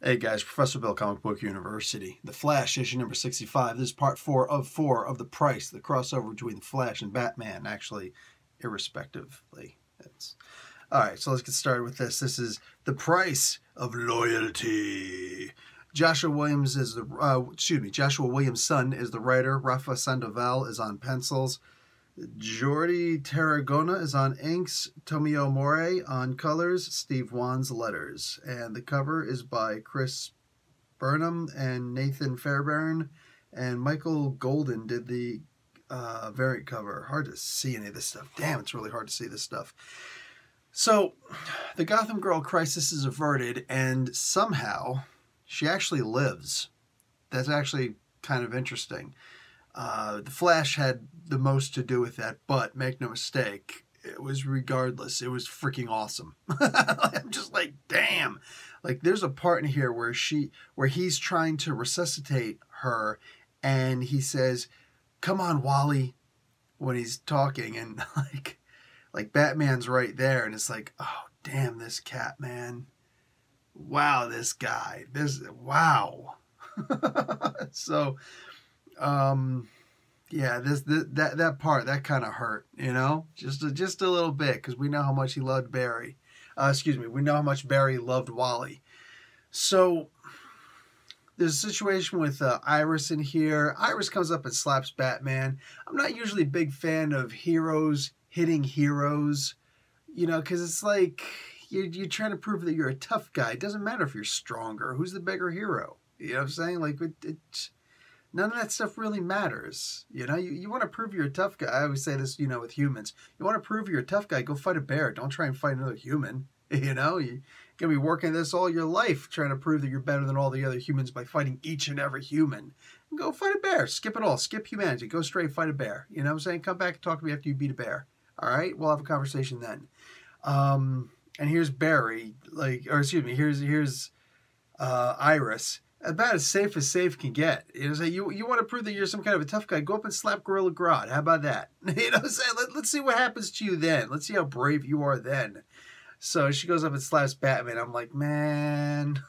Hey guys, Professor Bill, Comic Book University. The Flash, issue number 65. This is part 4 of The Price, the crossover between The Flash and Batman, actually, irrespectively. Alright, so let's get started with this. This is The Price of Loyalty. Joshua Williams is Joshua Williams' son is the writer. Rafa Sandoval is on pencils. Jordi Tarragona is on inks, Tomio Morey on colors, Steve Wan's letters. And the cover is by Chris Burnham and Nathan Fairbairn, and Michael Golden did the variant cover. Hard to see any of this stuff. Damn, it's really hard to see this stuff. So, the Gotham Girl crisis is averted, and somehow she actually lives. That's actually kind of interesting. The Flash had the most to do with that, but make no mistake, it was regardless. It was freaking awesome. I'm just like, damn. Like, there's a part in here where he's trying to resuscitate her, and he says, "Come on, Wally," when he's talking, and like Batman's right there, and it's like, oh, damn, this cat, man. Wow, this guy. Wow. So, yeah, that part, that kind of hurt, you know, just a little bit, because we know how much he loved Barry. We know how much Barry loved Wally. So there's a situation with Iris in here. Iris comes up and slaps Batman. I'm not usually a big fan of heroes hitting heroes, you know, because it's like you're trying to prove that you're a tough guy. It doesn't matter if you're stronger. Who's the bigger hero? You know what I'm saying? Like, none of that stuff really matters. You know, you want to prove you're a tough guy. I always say this, you know, with humans. You want to prove you're a tough guy, go fight a bear. Don't try and fight another human. You know, you're going to be working this all your life, trying to prove that you're better than all the other humans by fighting each and every human. Go fight a bear. Skip it all. Skip humanity. Go straight, fight a bear. You know what I'm saying? Come back and talk to me after you beat a bear. All right? We'll have a conversation then. And here's Barry. Here's Iris. About as safe can get. You know, so you want to prove that you're some kind of a tough guy, go up and slap Gorilla Grodd. How about that? You know what I'm saying? Let's see what happens to you then. Let's see how brave you are then. So she goes up and slaps Batman. I'm like, man,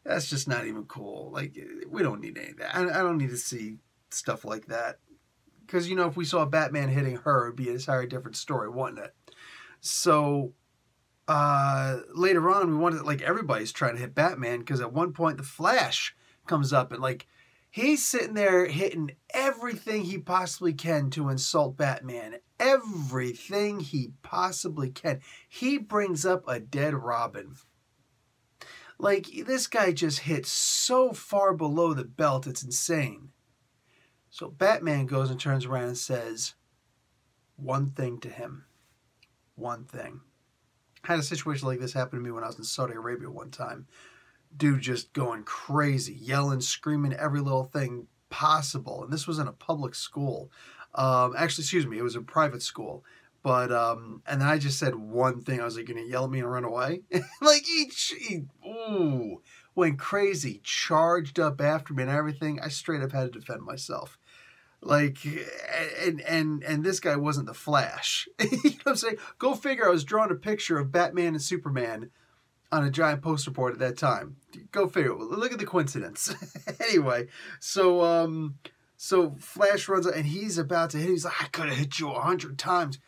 that's just not even cool. Like, we don't need any of that. I don't need to see stuff like that. Because, you know, if we saw Batman hitting her, it would be an entirely different story, wouldn't it? So later on, we wanted, like, everybody's trying to hit Batman, because at one point the Flash comes up and, like, he's sitting there hitting everything he possibly can to insult Batman. Everything he possibly can. He brings up a dead Robin. Like, this guy just hits so far below the belt, it's insane. So Batman goes and turns around and says one thing to him. One thing. I had a situation like this happen to me when I was in Saudi Arabia one time. Dude just going crazy, yelling, screaming every little thing possible. And this was in a public school. It was a private school. But, and then I just said one thing. I was like, "You're going to yell at me and run away?" Like, he went crazy, charged up after me and everything. I straight up had to defend myself. Like, and this guy wasn't the Flash. You know what I'm saying? Go figure, I was drawing a picture of Batman and Superman on a giant poster board at that time. Go figure. Look at the coincidence. Anyway, so Flash runs out, and he's about to hit. He's like, "I could have hit you 100 times.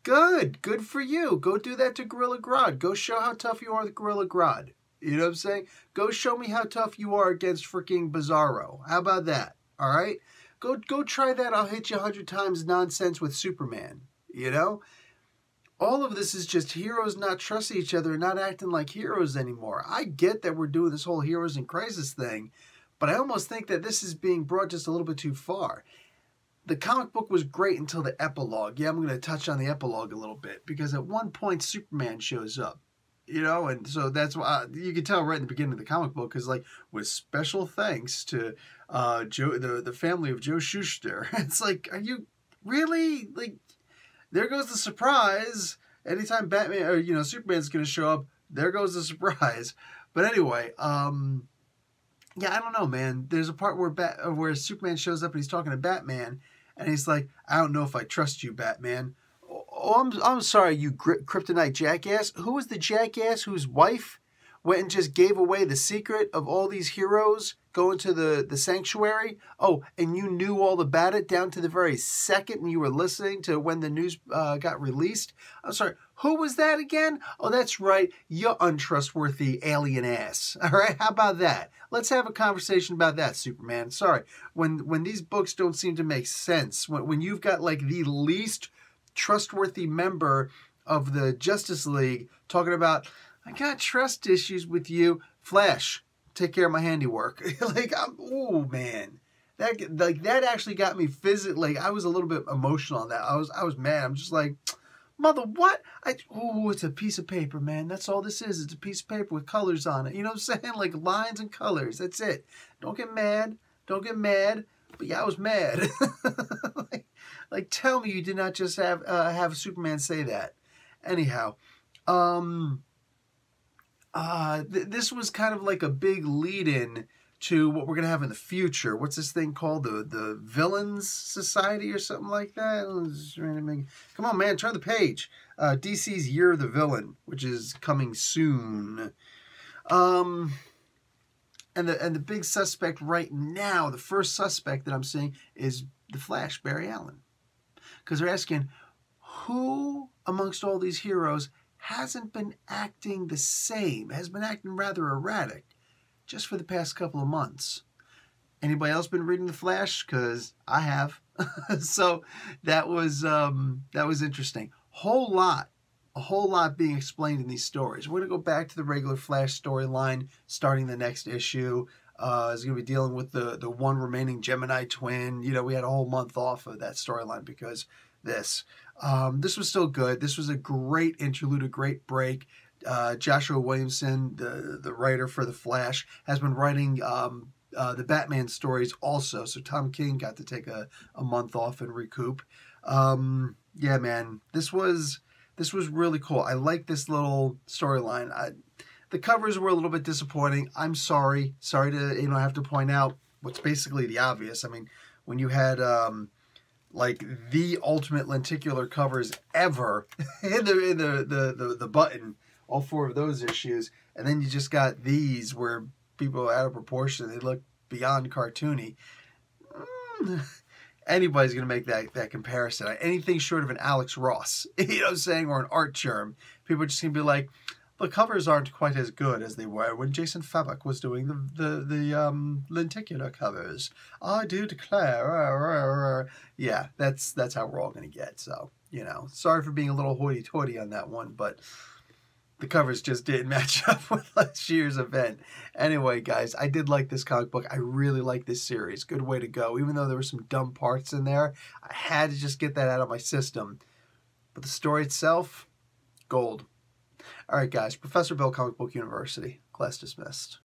Good for you. Go do that to Gorilla Grodd. Go show how tough you are with Gorilla Grodd. You know what I'm saying? Go show me how tough you are against freaking Bizarro. How about that? All right? Go try that. I'll hit you 100 times nonsense with Superman. You know? All of this is just heroes not trusting each other and not acting like heroes anymore. I get that we're doing this whole heroes in crisis thing, but I almost think that this is being brought just a little bit too far. The comic book was great until the epilogue. Yeah, I'm going to touch on the epilogue a little bit, because at one point Superman shows up. You know, and so that's why you can tell right in the beginning of the comic book, because, like, with special thanks to Joe, the family of Joe Shuster. It's like, are you really, like, there goes the surprise. Anytime Batman or, you know, Superman's going to show up, there goes the surprise. But anyway, yeah, I don't know, man. There's a part where Superman shows up and he's talking to Batman, and he's like, "I don't know if I trust you, Batman." "Oh, I'm sorry, you kryptonite jackass." Who was the jackass whose wife went and just gave away the secret of all these heroes going to the sanctuary. Oh, and you knew all about it down to the very second you were listening to when the news got released. I'm sorry, who was that again? Oh, that's right, you untrustworthy alien ass. All right, how about that? Let's have a conversation about that, Superman. Sorry, when these books don't seem to make sense, when you've got like the least trustworthy member of the Justice League talking about, I got trust issues with you, Flash, take care of my handiwork. Like, oh man, that actually got me physically. I was a little bit emotional on that. I was mad. I'm just like, mother, what? It's a piece of paper, man. That's all this is. It's a piece of paper with colors on it. You know what I'm saying? Like lines and colors. That's it. Don't get mad. Don't get mad. But yeah, I was mad. like, tell me you did not just have Superman say that. Anyhow, this was kind of like a big lead-in to what we're going to have in the future. What's this thing called? The Villains Society or something like that? Come on, man, turn the page. DC's Year of the Villain, which is coming soon. And the big suspect right now, the first suspect that I'm seeing is the Flash, Barry Allen. Because they're asking, who amongst all these heroes hasn't been acting the same, has been acting rather erratic just for the past couple of months? Anybody else been reading The Flash? Because I have. So that was interesting. A whole lot being explained in these stories. We're going to go back to the regular Flash storyline starting the next issue. Is going to be dealing with the one remaining Gemini twin. You know, we had a whole month off of that storyline because this was still good. This was a great interlude, a great break. Joshua Williamson, the writer for The Flash, has been writing the Batman stories also. So Tom King got to take a month off and recoup. Yeah, man, this was really cool. I like this little storyline. The covers were a little bit disappointing. I'm sorry to have to point out what's basically the obvious. I mean, when you had like the ultimate lenticular covers ever in the button, all four of those issues, and then you just got these where people are out of proportion. They look beyond cartoony. Anybody's going to make that comparison. Anything short of an Alex Ross, you know what I'm saying, or an Art Germ, people are just going to be like, the covers aren't quite as good as they were when Jason Fabok was doing the lenticular covers. I do declare. Yeah, that's how we're all going to get. So, you know, sorry for being a little hoity-toity on that one, but the covers just didn't match up with last year's event. Anyway, guys, I did like this comic book. I really like this series. Good way to go. Even though there were some dumb parts in there, I had to just get that out of my system. But the story itself, gold. All right, guys. Professor Bill, Comic Book University. Class dismissed.